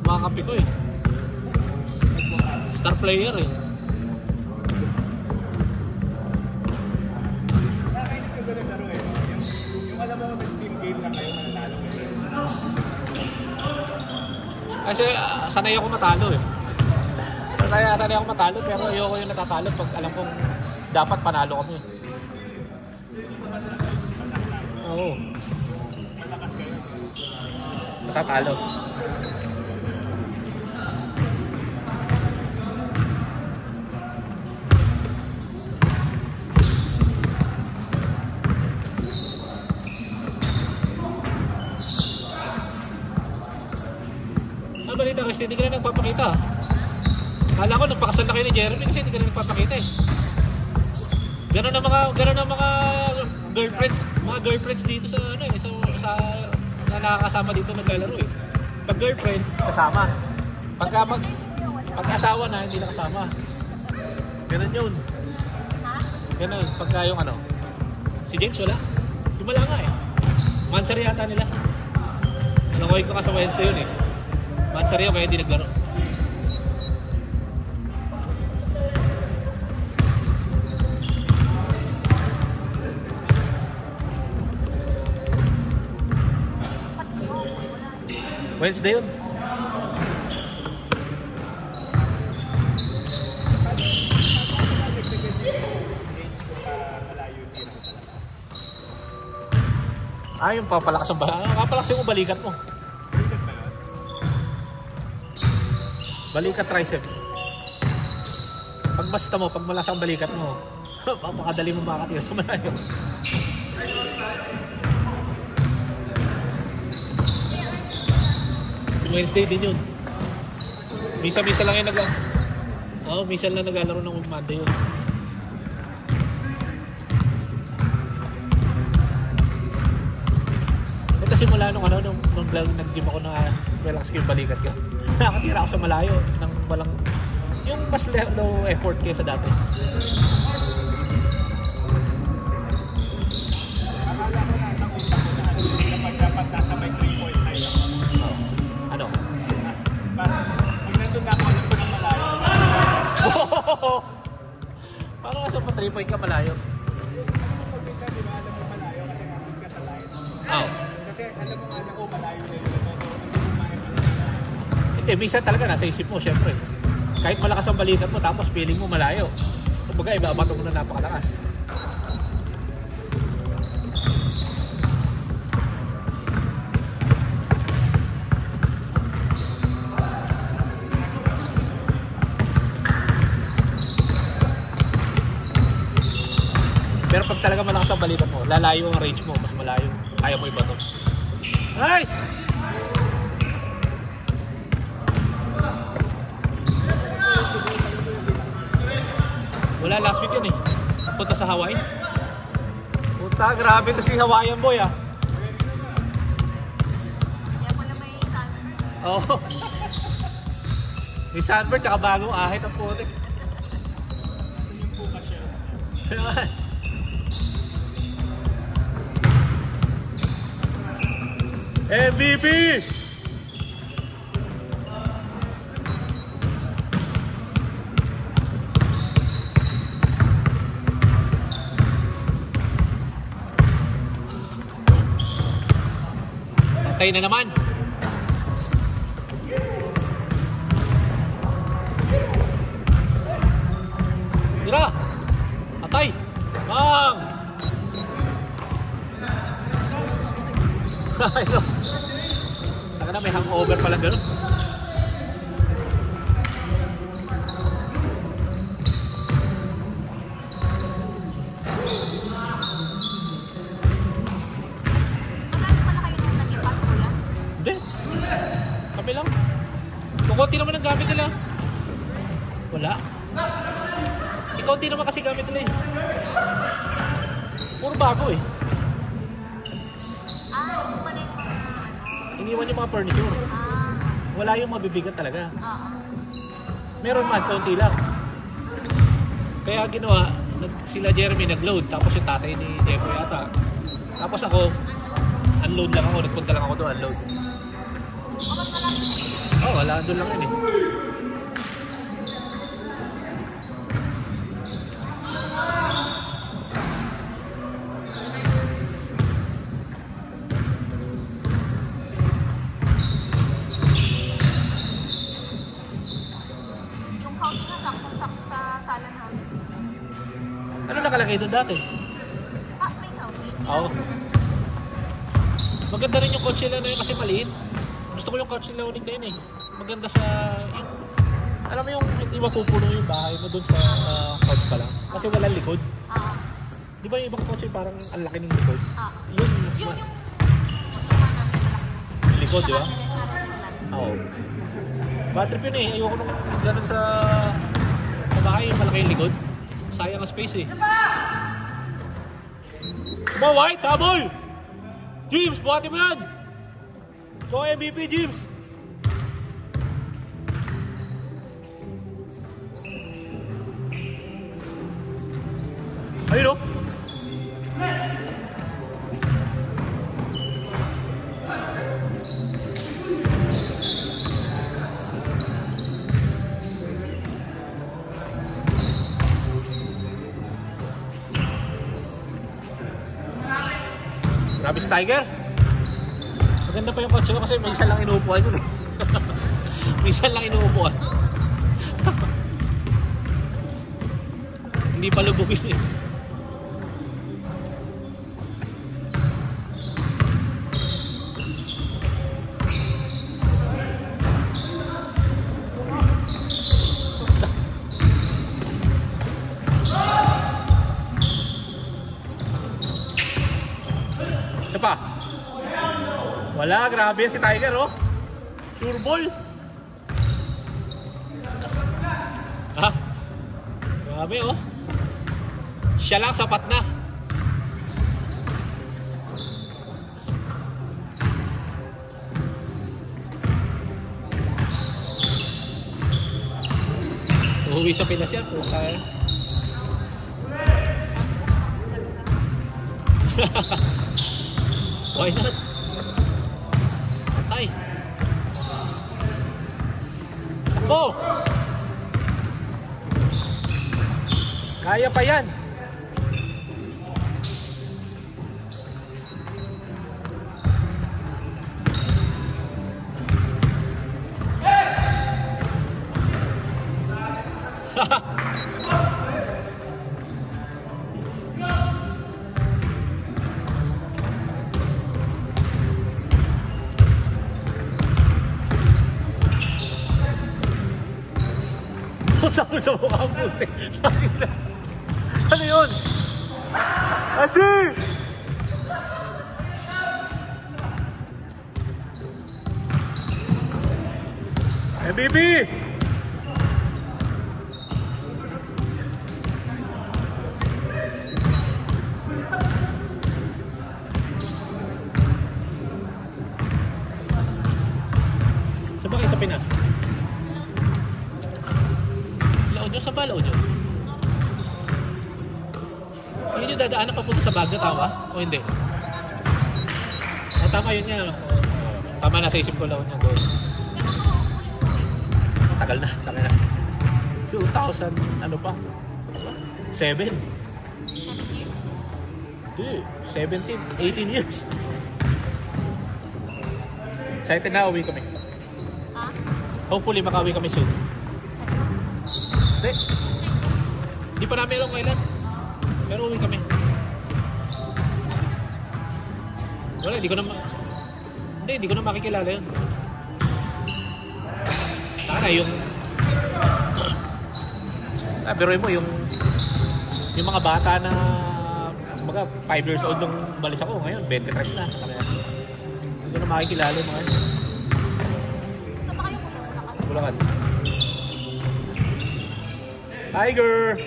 mga kapi ko eh. Star player eh. Nakakainis yung ganun laro eh. Yung alam mo nag-team game lang kayo, mananalo kayo. Kasi sanay ako matalo eh. Sanay ako matalo pero ayoko yung natatalo pag alam kong dapat panalo kami. Oo. Natatalo. Balita kasi hindi ka na nagpapakita. Kala ko nagpakasal na kayo ni Jeremy kasi hindi ka na nagpapakita eh. Ganun ang mga girlfriends dito sa ano eh, sa na nakakasama dito naglalaro eh. Pag girlfriend kasama. Pagka-asawa na hindi na kasama. Ganun yun. Ganun pagka yung ano. Si James wala. Yung wala nga eh. Mansari yata nila. Nakuha ko ka sa Wednesday yun eh. Mansari yun kaya hindi naglaro. Wednesday yun. Yung papalakas ang balikat. Papalakas yung balikat mo. Balikat tricep. Pag basta mo, pag malakas ang balikat mo, makadali mo makatira sa malayo. Wednesday din yun. Misa-misa lang yung minsan lang naglalaro ng Monday yun. Kasi mula nung nag-gym ako na relax ko yung balikat ko. Nakatira ako sa malayo ng walang yung mas low effort kaysa dati. Akala ko nasa utak ko na dapat nasa may 3-point tayo. Ano? Parang pag nandun na ako, alam ko ng malayo. Parang nasa pa 3-point ka malayo. Pag minsan, di ba, alam mo malayo kasi nandun ka sa line. Kasi alam mo nga na malayo na yun. Minsan talaga nasa isip mo, syempre. Kahit malakas ang balikat mo, tapos feeling mo malayo. Kumbaga, ibabato mo na napakalakas. Pero pag talaga malakas ang balikat mo, lalayo ang range mo, mas malayo. Kaya mo ibato. Nice! Wala, last week yun eh. Punta sa Hawaii. Puta, grabe to si Hawaiian boy ah. Kaya mo na may sunburn. Oo. May sunburn tsaka bagong ahit ang putik. Yung buka siya. MVP! Patay na naman. Tira. Atay. Bang. Ay no. Taka na may hangover pala gano'n. Kami lang. Kukunti naman ang gamit nila. Wala. Ikaunti naman kasi gamit nila eh. Puro bago eh. Iniwan yung mga furniture. Wala yung mabibigat talaga. Meron man, kaunti lang. Kaya ginawa, sila Jeremy nag-load. Tapos yung tatay ni Depo yata. Tapos ako, unload lang ako. Nagpunta lang ako doon, unload. Oo. wala doon lang yun eh. Yung couch na saktong-sakto sa sala namin. Ano nakalagay doon dati? Ah, may couch. Oo. Maganda rin yung couch nila na yun kasi maliit. Gusto ko yung couch nila unig na yun eh. Maganda sa... alam mo yung hindi mapupuno yung bahay mo doon sa couch pa lang. Kasi walang likod. Ah. Di ba yung ibang couch yung parang ang laki ng likod? Ah. Yun. Yung Likod, di ba? ba? Oo. Bad trip yun eh. Ayoko nung ganun sa bahay yung malaki yung likod. Sayang ang space eh. Come on, White! Tabol! James, buhatin mo yan! Go MVP, James! Ayun o! Travis Tiger. Maganda pa yung kotse ko kasi may isa lang inuupuan yun eh. May isa lang inuupuan. Hindi pa lubugin eh. Isa pa. Wala, grabe si Tiger oh. Sure ball. Ha? Grabe oh. Siya lang sapat na. Uwi sa Pinas yan. Why not? Patay. Takbo! Kaya pa yan. Saan sa mukha ang puti? Ano yun? Asdi! MVP! Saan ba kayo sa Pinas? Sa Balaod yun. Hindi nyo dadaanan papunta sa Baguio, tama? O hindi? O tama yun nga. Tama na sa isip ko lang yun. Tagal na. 2000, ano pa? 7? 17, 18 years. Excited na, uwi kami. Hopefully makauwi kami soon. Hindi pa namin alam kailan. Pero uwi kami. Wala, hindi ko na makikilala yun. Sana yung biruin mo yung mga bata na mga 5 years old nung balis ako. Ngayon 23 na. Hindi ko na makikilala yung mga yun. Saan ba kayo pumunta? Bulacan. Tiger!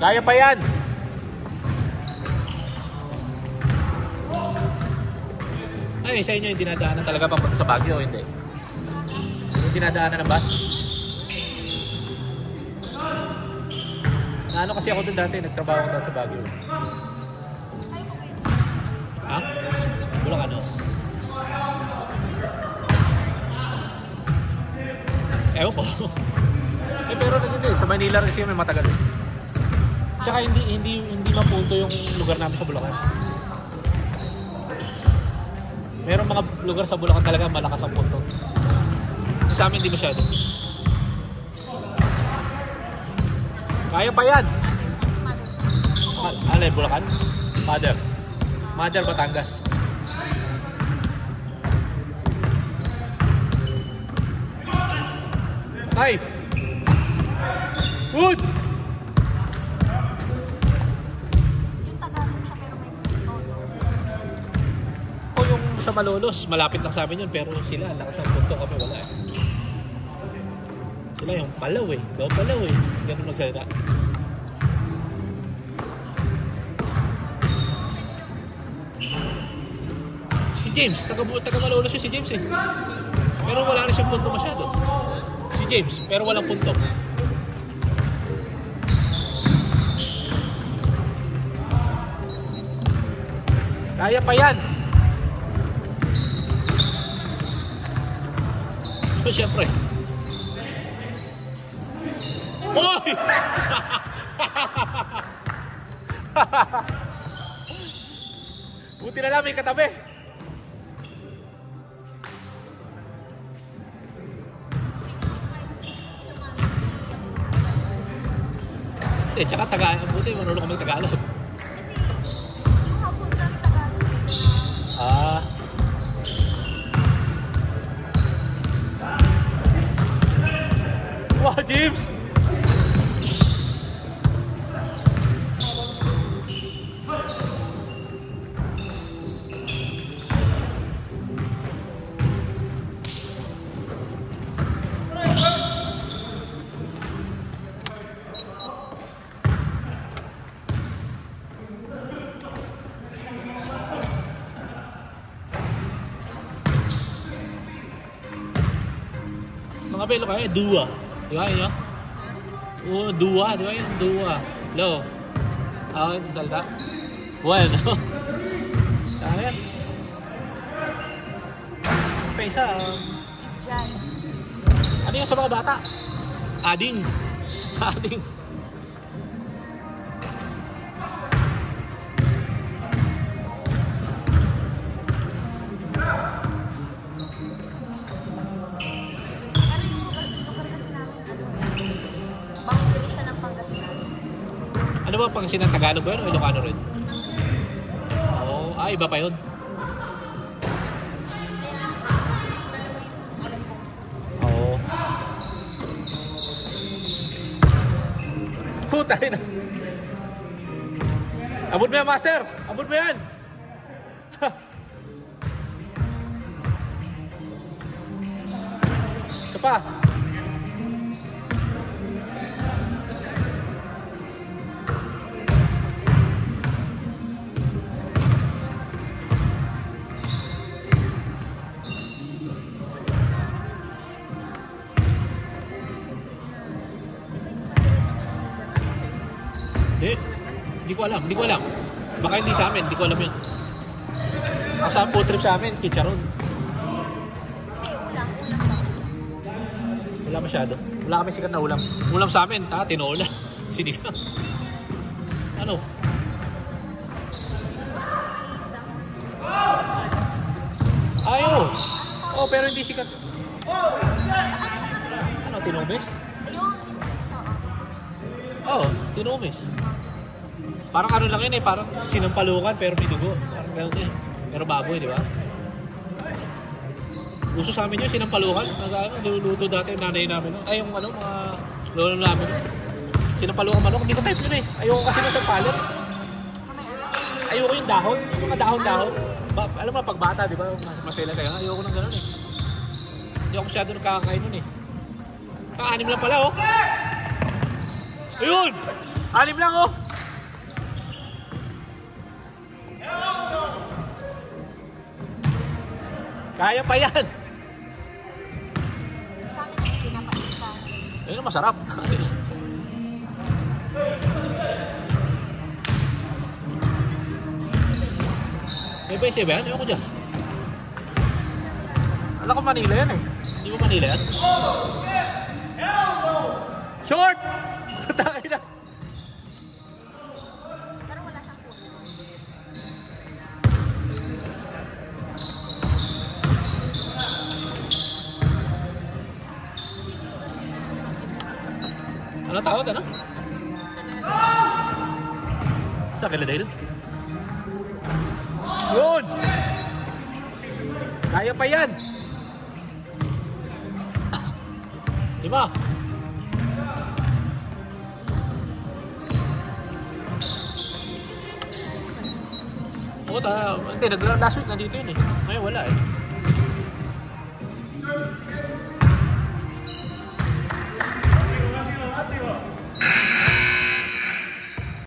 Kaya pa yan! Ay, sa inyo yung dinadaanan talaga papunta sa Baguio o hindi? Yung dinadaanan ng bus? Ano kasi ako doon dati, nagtrabaho ko doon sa Baguio. Ay, Ha? Ewan ko. Pero hindi. Sa Manila rin kasi may matagal. Tsaka hindi mapunto yung lugar namin sa Bulacan. Meron mga lugar sa Bulacan talaga malakas ang punto. Sa amin hindi masyado. Kaya pa yan. Ano yung Bulacan? Mother Batangas. Ay! Wood! Yung Tagalog siya pero may todo. O yung sa Malolos, malapit lang sa amin yun, pero sila, lakas ang punto kami, wala eh. Sila yung Palaw eh. Ikaw Palaw eh. Ganun magsalita. Si James, taga Malolos yun si James eh. Pero wala rin siyang punto masyado. Si James, pero walang punto. Kaya pa yan. So, siyempre. Hoy! Buti na lang may katabi. Eh, tsaka buti marunong kami Tagalog. Kasi yung household namin Tagalog. Ah. Wow, James! Mga pelo kaya, dua. Di ba yun? Oo, dua. Di ba yun? Dua. Lo. Ah, ito talaga. Bueno. Kaya. Pa isa. Diyan. Ano yung sa mga bata? Ading. Ading. Ano ba Pangasinan? Tagalog ba yun o Ilocano rin? Oo. Ah, iba pa yun. Oo. Puta rin. Abot mo yan, Master! Abot mo yan! Isa pa. Hindi ko alam. Baka hindi sa amin, hindi ko alam yun. Sa food trip sa amin, chicharon. Okay, ulam lang. Wala masyado. Wala kami sikat na ulam. Ulam sa amin, tinola. Sinigang. Ano? Ayo! Oh, pero hindi sikat. Ano, tinumis? Ayun. Oo, tinumis. Parang ano lang yun eh, parang sinampalukan pero may dugo. Parang gano'n eh. Pero baboy, di ba? Uso sa amin yun, sinampalukan. Niluluto dati yung nanay namin. Ay, yung ano, mga lolo namin. Sinampalukan manok. Hindi ko type yun eh. Ayoko kasi nasa palit. Ayoko yung dahon. Yung mga dahon-dahon. Alam mo, pagbata, di ba? Masela kayo. Ayoko nang gano'n eh. Hindi ako masyado nakakakain nun eh. Anim lang pala oh. Ayun! 6 lang oh. Kaya pa yan. Ayun, masarap. May paise ba yan? Ayun ko dyan. Alam ko Manila yan eh. Hindi mo Manila yan? Short! Tayo na. Pero wala siyang puno. Ano tawag, ano? Sa Philadelphia. Yun! Kaya pa yan! Lima! Oo, hindi, last week nandito yun eh. Ngayon wala eh.